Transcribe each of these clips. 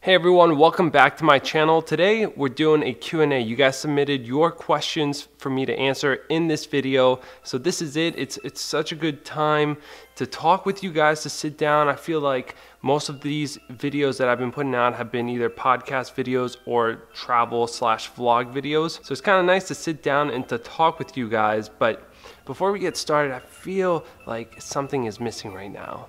Hey everyone, welcome back to my channel. Today we're doing a Q&A. You guys submitted your questions for me to answer in this video. So this is it. It's such a good time to talk with you guys, to sit down. I feel like most of these videos that I've been putting out have been either podcast videos or travel/vlog videos. So it's kind of nice to sit down and to talk with you guys. But before we get started, I feel like something is missing right now.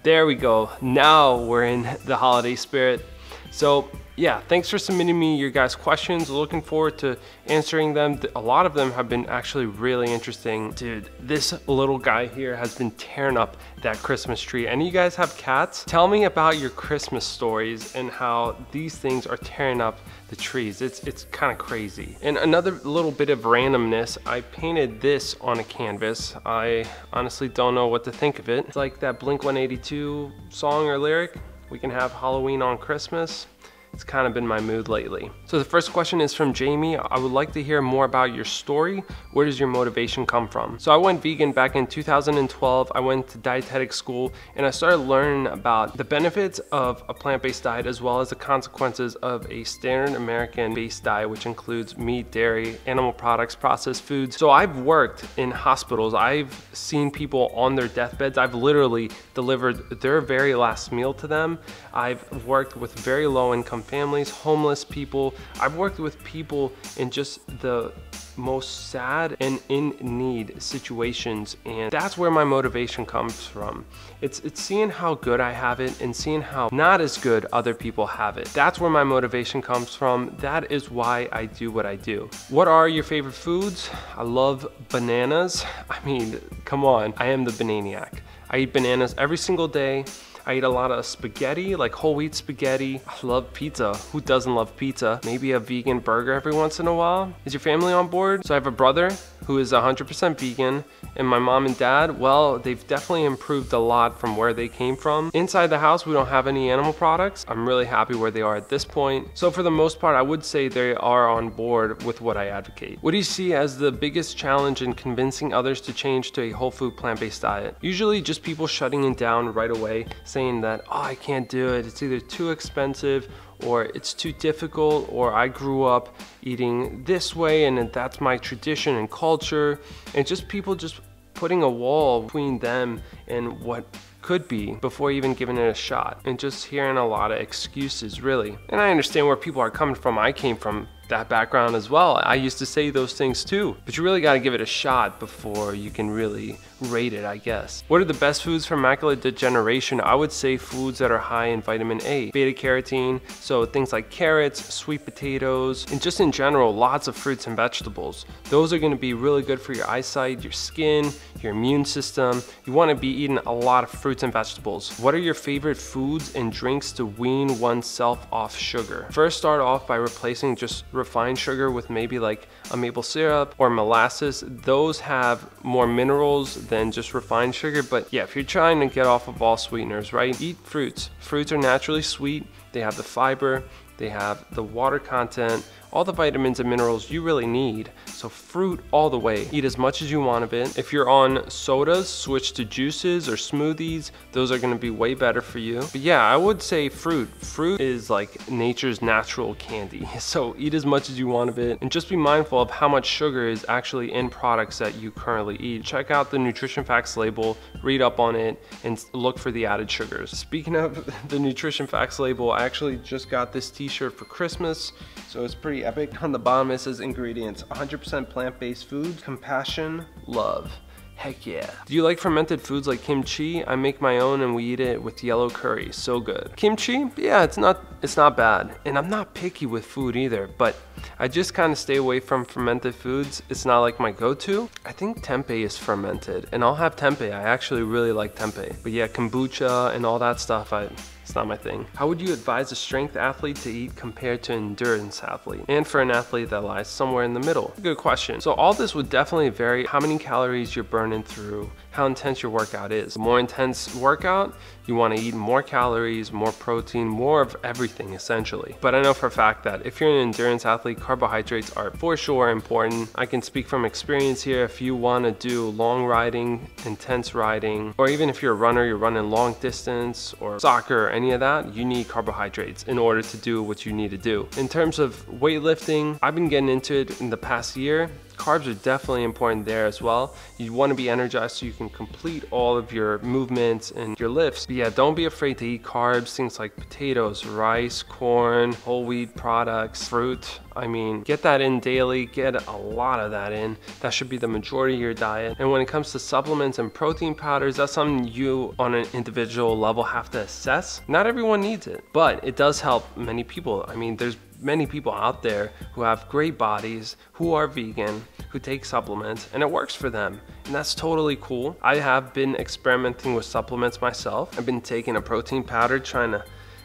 There we go. Now we're in the holiday spirit. So yeah, thanks for submitting me your guys' questions. Looking forward to answering them. A lot of them have been actually really interesting. Dude, this little guy here has been tearing up that Christmas tree. Any of you guys have cats? Tell me about your Christmas stories and how these things are tearing up the trees. It's kind of crazy. And another little bit of randomness, I painted this on a canvas. I honestly don't know what to think of it. It's like that Blink-182 song or lyric. We can have Halloween on Christmas. It's kind of been my mood lately. So the first question is from Jamie. I would like to hear more about your story. Where does your motivation come from? So I went vegan back in 2012. I went to dietetic school and I started learning about the benefits of a plant-based diet as well as the consequences of a standard American-based diet, which includes meat, dairy, animal products, processed foods. So I've worked in hospitals. I've seen people on their deathbeds. I've literally delivered their very last meal to them. I've worked with very low-income families, homeless people. I've worked with people in just the most sad and in need situations, and that's where my motivation comes from. It's seeing how good I have it and seeing how not as good other people have it. That's where my motivation comes from. That is why I do what I do. What are your favorite foods? I love bananas. I mean, come on, I am the bananiac. I eat bananas every single day. I eat a lot of spaghetti, like whole wheat spaghetti. I love pizza. Who doesn't love pizza? Maybe a vegan burger every once in a while. Is your family on board? So I have a brother who is 100% vegan, and my mom and dad, well, they've definitely improved a lot from where they came from. Inside the house, we don't have any animal products. I'm really happy where they are at this point. So for the most part, I would say they are on board with what I advocate. What do you see as the biggest challenge in convincing others to change to a whole food plant-based diet? Usually just people shutting it down right away, saying that, oh, I can't do it. It's either too expensive or it's too difficult, or I grew up eating this way and that's my tradition and culture, and just people just putting a wall between them and what could be before even giving it a shot, and just hearing a lot of excuses, really. And I understand where people are coming from. I came from that background as well. I used to say those things too, but you really got to give it a shot before you can really rate it, I guess. What are the best foods for macular degeneration? I would say foods that are high in vitamin A, beta carotene, so things like carrots, sweet potatoes, and just in general, lots of fruits and vegetables. Those are going to be really good for your eyesight, your skin, your immune system. You want to be eating a lot of fruits and vegetables. What are your favorite foods and drinks to wean oneself off sugar? First, start off by replacing just refined sugar with maybe like a maple syrup or molasses. Those have more minerals than just refined sugar. But yeah, if you're trying to get off of all sweeteners, right, eat fruits. Fruits are naturally sweet. They have the fiber, they have the water content, all the vitamins and minerals you really need. So fruit all the way. Eat as much as you want of it. If you're on sodas, switch to juices or smoothies. Those are gonna be way better for you. But yeah, I would say fruit. Fruit is like nature's natural candy. So eat as much as you want of it, and just be mindful of how much sugar is actually in products that you currently eat. Check out the nutrition facts label, read up on it, and look for the added sugars. Speaking of the nutrition facts label, I actually just got this t-shirt for Christmas, so it's pretty epic. On the bottom it says ingredients: 100% plant-based foods, compassion, love. Heck yeah. Do you like fermented foods like kimchi? I make my own and we eat it with yellow curry. So good. Kimchi? Yeah, it's not bad. And I'm not picky with food either, but I just kind of stay away from fermented foods. It's not like my go-to. I think tempeh is fermented, and I'll have tempeh. I actually really like tempeh. But yeah, kombucha and all that stuff, it's not my thing. How would you advise a strength athlete to eat compared to an endurance athlete? And for an athlete that lies somewhere in the middle? Good question. So all this would definitely vary how many calories you're burning through, how intense your workout is. The more intense workout, you want to eat more calories, more protein, more of everything essentially. But I know for a fact that if you're an endurance athlete, carbohydrates are for sure important. I can speak from experience here. If you want to do long riding, intense riding, or even if you're a runner, you're running long distance or soccer or any of that, you need carbohydrates in order to do what you need to do. In terms of weightlifting, I've been getting into it in the past year. Carbs are definitely important there as well. You want to be energized so you can complete all of your movements and your lifts. But yeah, don't be afraid to eat carbs, things like potatoes, rice, corn, whole wheat products, fruit. I mean, get that in daily, get a lot of that in. That should be the majority of your diet. And when it comes to supplements and protein powders, that's something you on an individual level have to assess. Not everyone needs it, but it does help many people. I mean, there's many people out there who have great bodies, who are vegan, who take supplements, and it works for them. And that's totally cool. I have been experimenting with supplements myself. I've been taking a protein powder, trying to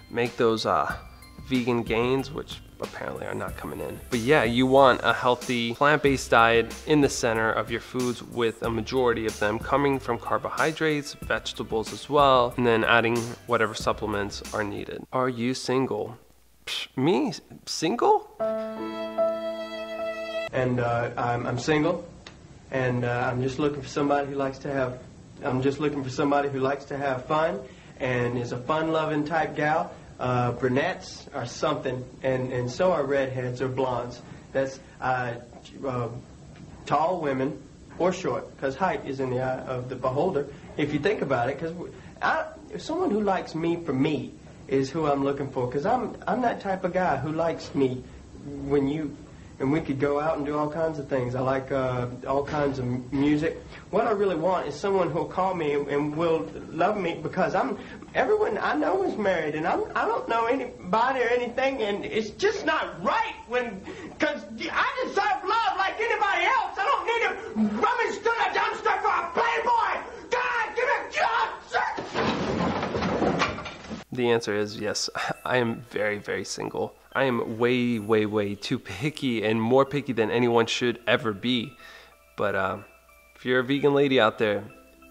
make those vegan gains, which apparently are not coming in. But yeah, you want a healthy plant-based diet in the center of your foods, with a majority of them coming from carbohydrates, vegetables as well, and then adding whatever supplements are needed. Are you single? Me? Single? And I'm single, and I'm just looking for somebody who likes to have, fun, and is a fun-loving type gal. Brunettes are something, and so are redheads or blondes. That's tall women or short, because height is in the eye of the beholder, if you think about it. Because someone who likes me for me is who I'm looking for, because I'm that type of guy who likes me and we could go out and do all kinds of things. I like all kinds of music. What I really want is someone who'll call me and will love me, because everyone I know is married, and I don't know anybody or anything, and it's just not right because I deserve love like anybody else. I don't need to rummage through the dumpster for a playboy. God, give me a job, sir. The answer is yes. I am very, very single. I am way, way, way too picky, and more picky than anyone should ever be. But if you're a vegan lady out there,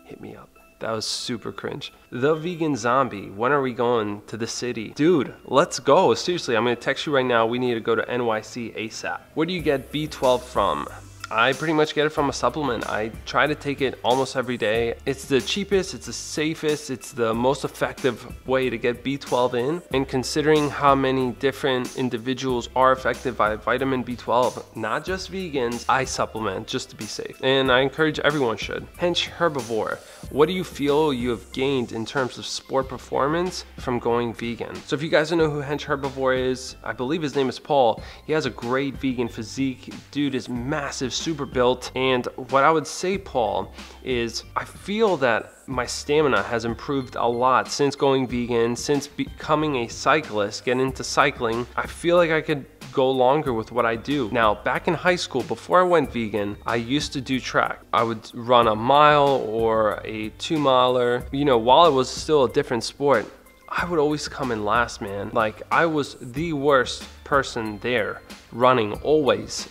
hit me up. That was super cringe. The Vegan Zombie, when are we going to the city? Dude, let's go. Seriously, I'm gonna text you right now. We need to go to NYC ASAP. Where do you get B12 from? I pretty much get it from a supplement. I try to take it almost every day. It's the cheapest, it's the safest, it's the most effective way to get B12 in. And considering how many different individuals are affected by vitamin B12, not just vegans, I supplement just to be safe. And I encourage everyone should. Hench Herbivore, what do you feel you have gained in terms of sport performance from going vegan? So if you guys don't know who Hench Herbivore is, I believe his name is Paul. He has a great vegan physique. Dude is massive, super built. And what I would say, Paul, is I feel that my stamina has improved a lot since going vegan, since becoming a cyclist, getting into cycling. I feel like I could go longer with what I do. Now, back in high school, before I went vegan, I used to do track. I would run a mile or a 2-miler. You know, while it was still a different sport, I would always come in last, man. Like, I was the worst person there, running always.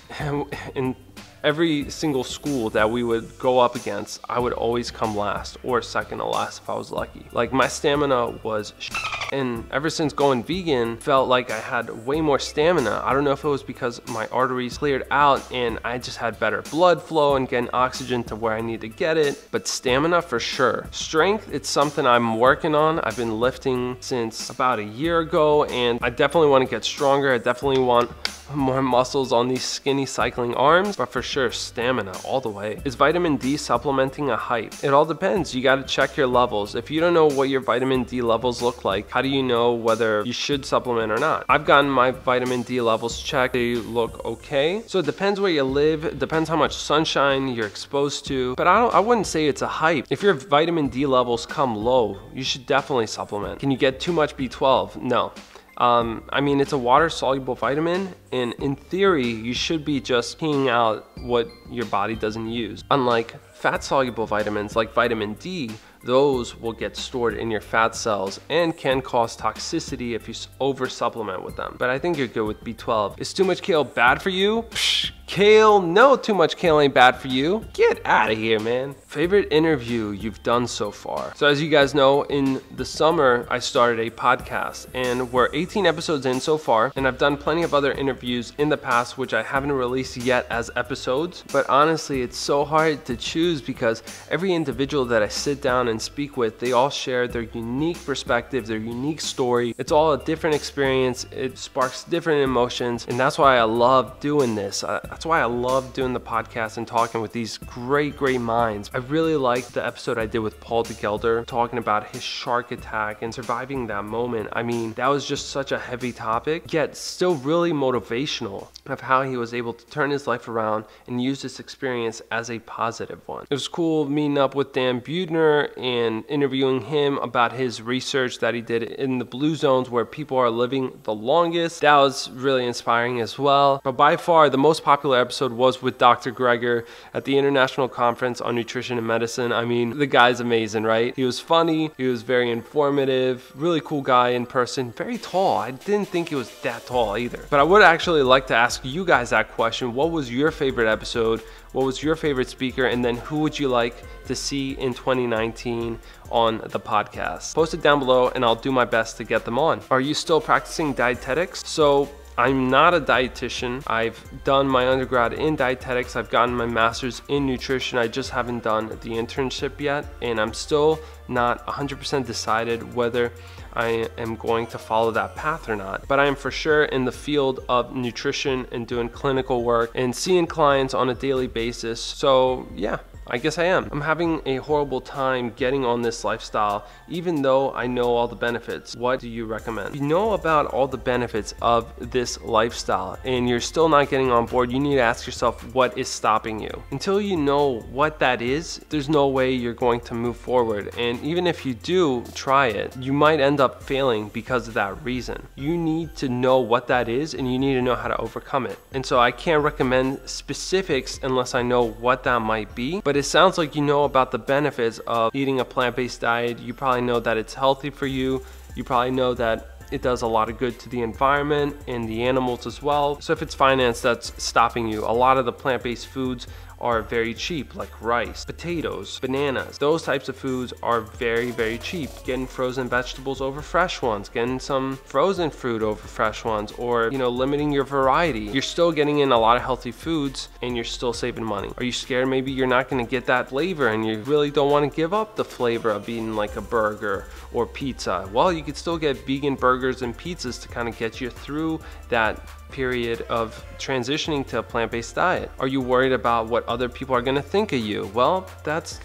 And every single school that we would go up against, I would always come last or second to last if I was lucky. Like, my stamina was and ever since going vegan, felt like I had way more stamina. I don't know if it was because my arteries cleared out and I just had better blood flow and getting oxygen to where I need to get it, but stamina for sure. Strength, it's something I'm working on. I've been lifting since about a year ago, and I definitely want to get stronger. I definitely want more muscles on these skinny cycling arms, but for sure stamina all the way. Is vitamin D supplementing a hype? It all depends. You got to check your levels. If you don't know what your vitamin D levels look like, how do you know whether you should supplement or not? I've gotten my vitamin D levels checked. They look okay. So it depends where you live. It depends how much sunshine you're exposed to, but I wouldn't say it's a hype. If your vitamin D levels come low, you should definitely supplement. Can you get too much B12? No. I mean, it's a water-soluble vitamin, and in theory, you should be just peeing out what your body doesn't use. Unlike fat-soluble vitamins like vitamin D, those will get stored in your fat cells and can cause toxicity if you over-supplement with them. But I think you're good with B12. Is too much kale bad for you? Psh, Kale, no, too much kale ain't bad for you. Get out of here, man. Favorite interview you've done so far? So as you guys know, in the summer, I started a podcast and we're 18 episodes in so far. And I've done plenty of other interviews in the past, which I haven't released yet as episodes. But honestly, it's so hard to choose because every individual that I sit down and speak with, they all share their unique perspective, their unique story. It's all a different experience. It sparks different emotions. And that's why I love doing this. That's why I love doing the podcast and talking with these great minds. I really liked the episode I did with Paul DeGelder, talking about his shark attack and surviving that moment. I mean, that was just such a heavy topic, yet still really motivational of how he was able to turn his life around and use this experience as a positive one. It was cool meeting up with Dan Buettner and interviewing him about his research that he did in the blue zones where people are living the longest. That was really inspiring as well. But by far, the most popular episode was with Dr. Greger at the International Conference on Nutrition and Medicine. I mean, the guy's amazing, right? He was funny, he was very informative, really cool guy in person, very tall. I didn't think he was that tall either. But I would actually like to ask you guys that question. What was your favorite episode? What was your favorite speaker? And then who would you like to see in 2019 on the podcast? Post it down below and I'll do my best to get them on. Are you still practicing dietetics? So I'm not a dietitian. I've done my undergrad in dietetics. I've gotten my master's in nutrition. I just haven't done the internship yet. And I'm still not 100% decided whether I am going to follow that path or not. But I am for sure in the field of nutrition and doing clinical work and seeing clients on a daily basis. So yeah, I guess I am. I'm having a horrible time getting on this lifestyle, even though I know all the benefits. What do you recommend? If you know about all the benefits of this lifestyle and you're still not getting on board, you need to ask yourself what is stopping you. Until you know what that is, there's no way you're going to move forward. And even if you do try it, you might end up failing because of that reason. You need to know what that is and you need to know how to overcome it. And so I can't recommend specifics unless I know what that might be, but it sounds like you know about the benefits of eating a plant-based diet. You probably know that it's healthy for you. You probably know that it does a lot of good to the environment and the animals as well. So if it's finance that's stopping you, a lot of the plant-based foods are very cheap, like rice, potatoes, bananas. Those types of foods are very cheap. Getting frozen vegetables over fresh ones, getting some frozen fruit over fresh ones, or limiting your variety. You're still getting in a lot of healthy foods and you're still saving money. Are you scared maybe you're not gonna get that flavor and you really don't wanna give up the flavor of eating like a burger or pizza? Well, you could still get vegan burgers and pizzas to kind of get you through that period of transitioning to a plant-based diet. Are you worried about what other people are going to think of you? Well, that's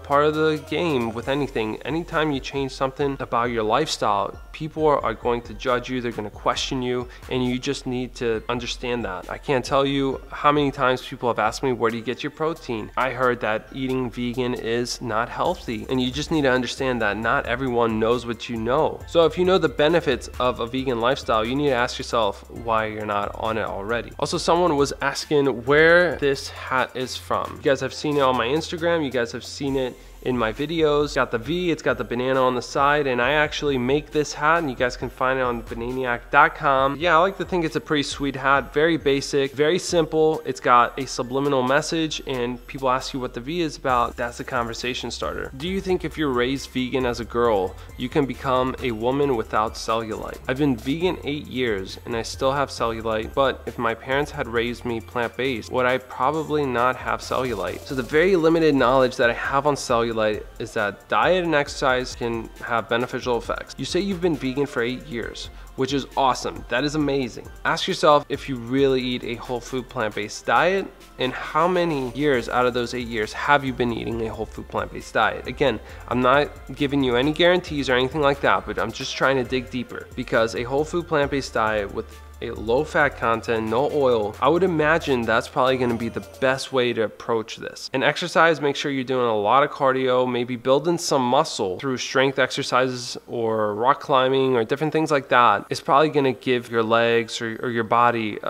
part of the game with anything. Anytime you change something about your lifestyle, people are going to judge you, they're going to question you, and you just need to understand that. I can't tell you how many times people have asked me, where do you get your protein? I heard that eating vegan is not healthy, and you just need to understand that not everyone knows what you know. So if you know the benefits of a vegan lifestyle, you need to ask yourself why you're not on it already. Also, someone was asking where this hat is from. You guys have seen it on my Instagram, you guys have seen it in my videos. It's got the V, it's got the banana on the side, and I actually make this hat, and you guys can find it on bananiac.com. Yeah, I like to think it's a pretty sweet hat, very basic, very simple. It's got a subliminal message, and people ask you what the V is about. That's a conversation starter. Do you think if you're raised vegan as a girl, you can become a woman without cellulite? I've been vegan 8 years, and I still have cellulite, but if my parents had raised me plant-based, would I probably not have cellulite? So the very limited knowledge that I have on cellulite is that diet and exercise can have beneficial effects. You say you've been vegan for 8 years, which is awesome. That is amazing. Ask yourself if you really eat a whole food plant-based diet, and how many years out of those 8 years have you been eating a whole food plant-based diet? Again, I'm not giving you any guarantees or anything like that, but I'm just trying to dig deeper, because a whole food plant-based diet with a low fat content, no oil, I would imagine that's probably going to be the best way to approach this. And exercise, make sure you're doing a lot of cardio, maybe building some muscle through strength exercises or rock climbing or different things like that. It's probably going to give your legs or your body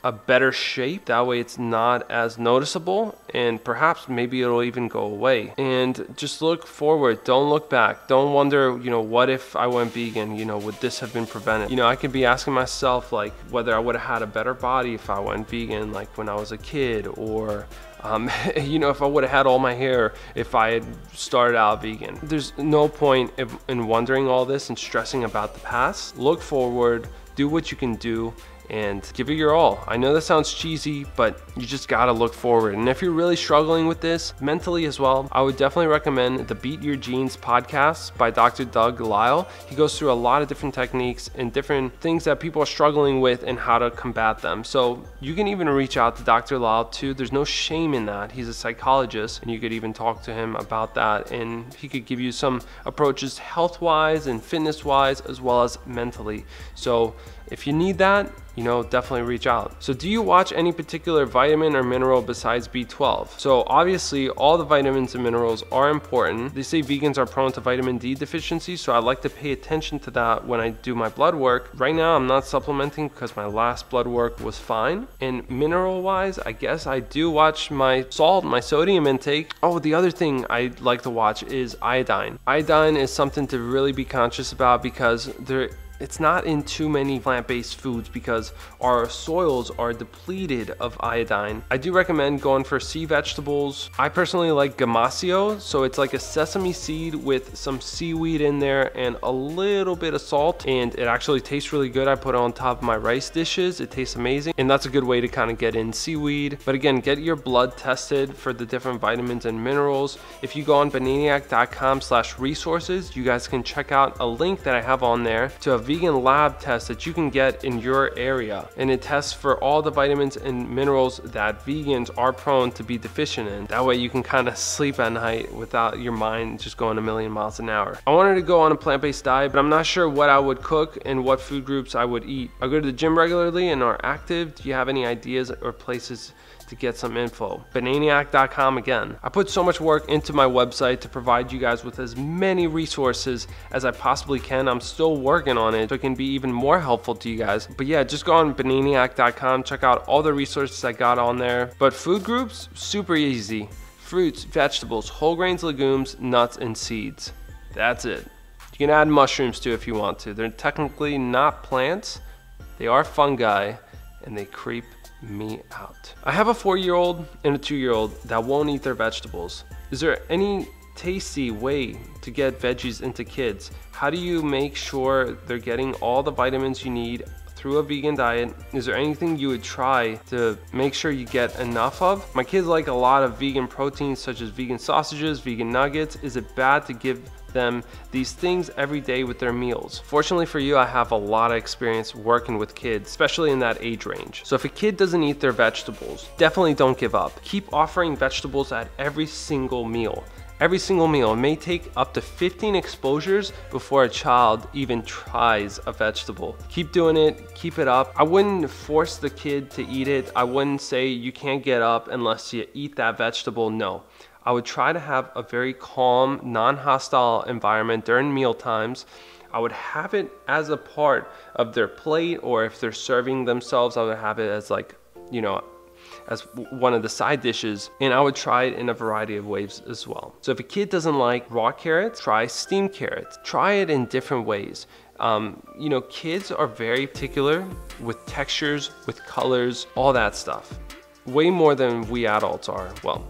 a better shape. That way it's not as noticeable, and perhaps maybe it'll even go away. And just look forward, don't look back. Don't wonder, you know, what if I went vegan, you know, would this have been prevented? You know, I could be asking myself like whether I would have had a better body if I went vegan, like when I was a kid, or you know, if I would have had all my hair if I had started out vegan. There's no point in wondering all this and stressing about the past. Look forward, do what you can do, and give it your all. I know that sounds cheesy, but you just gotta look forward. And if you're really struggling with this mentally as well, I would definitely recommend the Beat Your Genes podcast by Dr. Doug Lisle. He goes through a lot of different techniques and different things that people are struggling with and how to combat them. So you can even reach out to Dr. Lisle too. There's no shame in that. He's a psychologist, and you could even talk to him about that, and he could give you some approaches health-wise and fitness-wise as well as mentally. So if you need that, you know, definitely reach out. So do you watch any particular vitamin or mineral besides B12? So obviously all the vitamins and minerals are important. They say vegans are prone to vitamin D deficiency, so I like to pay attention to that when I do my blood work. Right now I'm not supplementing because my last blood work was fine. And mineral wise, I guess I do watch my salt, my sodium intake. Oh, the other thing I like to watch is iodine. Iodine is something to really be conscious about because it's not in too many plant-based foods because our soils are depleted of iodine. I do recommend going for sea vegetables. I personally like gamasio, so it's like a sesame seed with some seaweed in there and a little bit of salt, and it actually tastes really good. I put it on top of my rice dishes. It tastes amazing, and that's a good way to kind of get in seaweed. But again, get your blood tested for the different vitamins and minerals. If you go on bananiac.com/resources, you guys can check out a link that I have on there to a vegan lab test that you can get in your area, and it tests for all the vitamins and minerals that vegans are prone to be deficient in. That way you can kind of sleep at night without your mind just going a million miles an hour. I wanted to go on a plant-based diet, but I'm not sure what I would cook and what food groups I would eat. I go to the gym regularly and are active. Do you have any ideas or places to get some info? Bananiac.com again. I put so much work into my website to provide you guys with as many resources as I possibly can. I'm still working on it so it can be even more helpful to you guys. But yeah, just go on bananiac.com, check out all the resources I got on there. But food groups, super easy. Fruits, vegetables, whole grains, legumes, nuts, and seeds. That's it. You can add mushrooms too if you want to. They're technically not plants. They are fungi, and they creep me out. I have a 4-year-old and a 2-year-old that won't eat their vegetables. Is there any tasty way to get veggies into kids? How do you make sure they're getting all the vitamins you need through a vegan diet? Is there anything you would try to make sure you get enough of? My kids like a lot of vegan proteins such as vegan sausages, vegan nuggets. Is it bad to give them these things every day with their meals? Fortunately for you, I have a lot of experience working with kids, especially in that age range. So if a kid doesn't eat their vegetables, definitely don't give up. Keep offering vegetables at every single meal. Every single meal. It may take up to 15 exposures before a child even tries a vegetable. Keep doing it, keep it up. I wouldn't force the kid to eat it. I wouldn't say you can't get up unless you eat that vegetable. No. I would try to have a very calm, non-hostile environment during meal times. I would have it as a part of their plate, or if they're serving themselves, I would have it as like, you know, as one of the side dishes, and I would try it in a variety of ways as well. So if a kid doesn't like raw carrots, try steamed carrots. Try it in different ways. You know, kids are very particular with textures, with colors, all that stuff. Way more than we adults are. Well,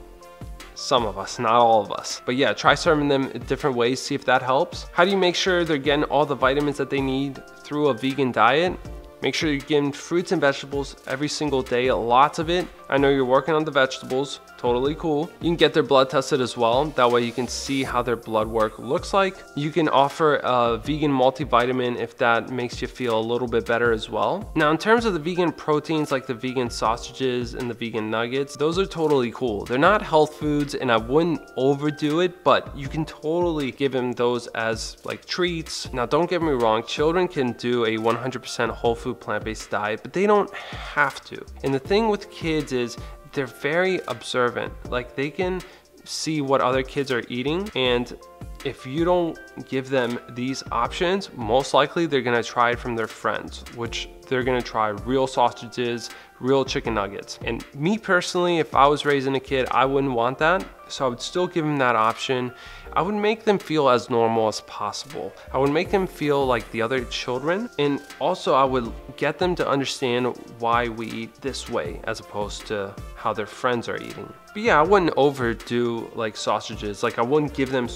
some of us, not all of us. But yeah, try serving them in different ways, see if that helps. How do you make sure they're getting all the vitamins that they need through a vegan diet? Make sure you're getting fruits and vegetables every single day, lots of it. I know you're working on the vegetables, totally cool. You can get their blood tested as well. That way you can see how their blood work looks like. You can offer a vegan multivitamin if that makes you feel a little bit better as well. Now, in terms of the vegan proteins, like the vegan sausages and the vegan nuggets, those are totally cool. They're not health foods and I wouldn't overdo it, but you can totally give them those as like treats. Now, don't get me wrong, children can do a 100% whole food plant-based diet, but they don't have to. And the thing with kids is they're very observant. Like, they can see what other kids are eating, and if you don't give them these options, most likely they're gonna try it from their friends, which they're gonna try real sausages, real chicken nuggets. And me personally, if I was raising a kid, I wouldn't want that. So I would still give them that option. I would make them feel as normal as possible. I would make them feel like the other children. And also I would get them to understand why we eat this way as opposed to how their friends are eating. But yeah, I wouldn't overdo like sausages. Like I wouldn't give them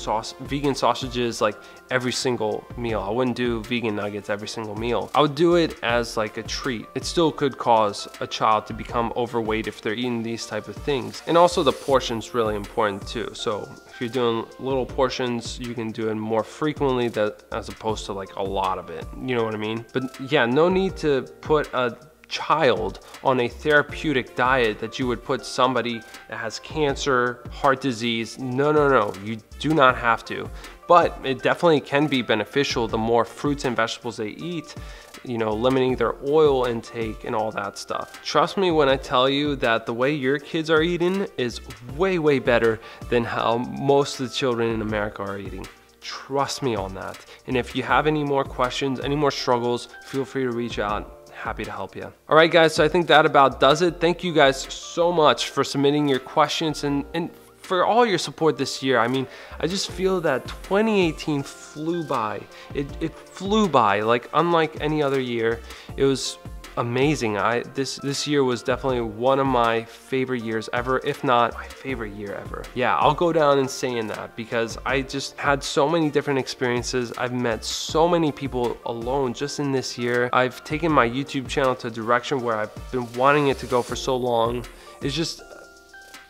vegan sausages like every single meal. I wouldn't do vegan nuggets every single meal. I would do it as like a treat. It still could cause a child to become overweight if they're eating these type of things. And also the portion's really important too. So if you're doing little portions, you can do it more frequently as opposed to like a lot of it. You know what I mean? But yeah, no need to put a child on a therapeutic diet that you would put somebody that has cancer, heart disease. No, you do not have to. But it definitely can be beneficial the more fruits and vegetables they eat, you know, limiting their oil intake and all that stuff. Trust me when I tell you that the way your kids are eating is way, way better than how most of the children in America are eating. Trust me on that. And if you have any more questions, any more struggles, feel free to reach out. Happy to help you. All right, guys, so I think that about does it. Thank you guys so much for submitting your questions and for all your support this year. I mean, I just feel that 2018 flew by. It flew by, like unlike any other year. It was amazing. This year was definitely one of my favorite years ever, if not my favorite year ever. Yeah, I'll go down and saying that because I just had so many different experiences. I've met so many people alone just in this year. I've taken my YouTube channel to a direction where I've been wanting it to go for so long. It's just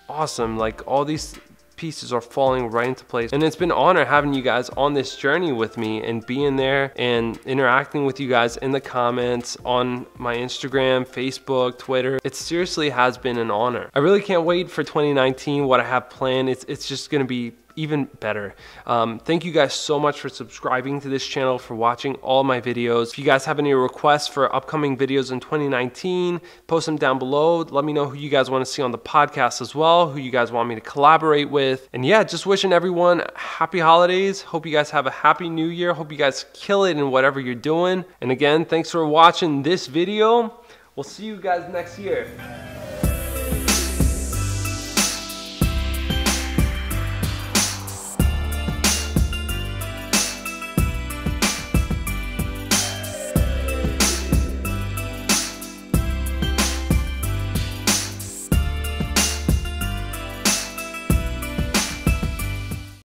awesome. Like all these pieces are falling right into place, and it's been an honor having you guys on this journey with me and being there and interacting with you guys in the comments on my Instagram, Facebook, Twitter. It seriously has been an honor. I really can't wait for 2019, what I have planned. It's just gonna be even better. Thank you guys so much for subscribing to this channel, for watching all my videos. If you guys have any requests for upcoming videos in 2019, post them down below. Let me know who you guys want to see on the podcast as well, who you guys want me to collaborate with. And yeah, just wishing everyone happy holidays. Hope you guys have a happy new year. Hope you guys kill it in whatever you're doing. And again, thanks for watching this video. We'll see you guys next year.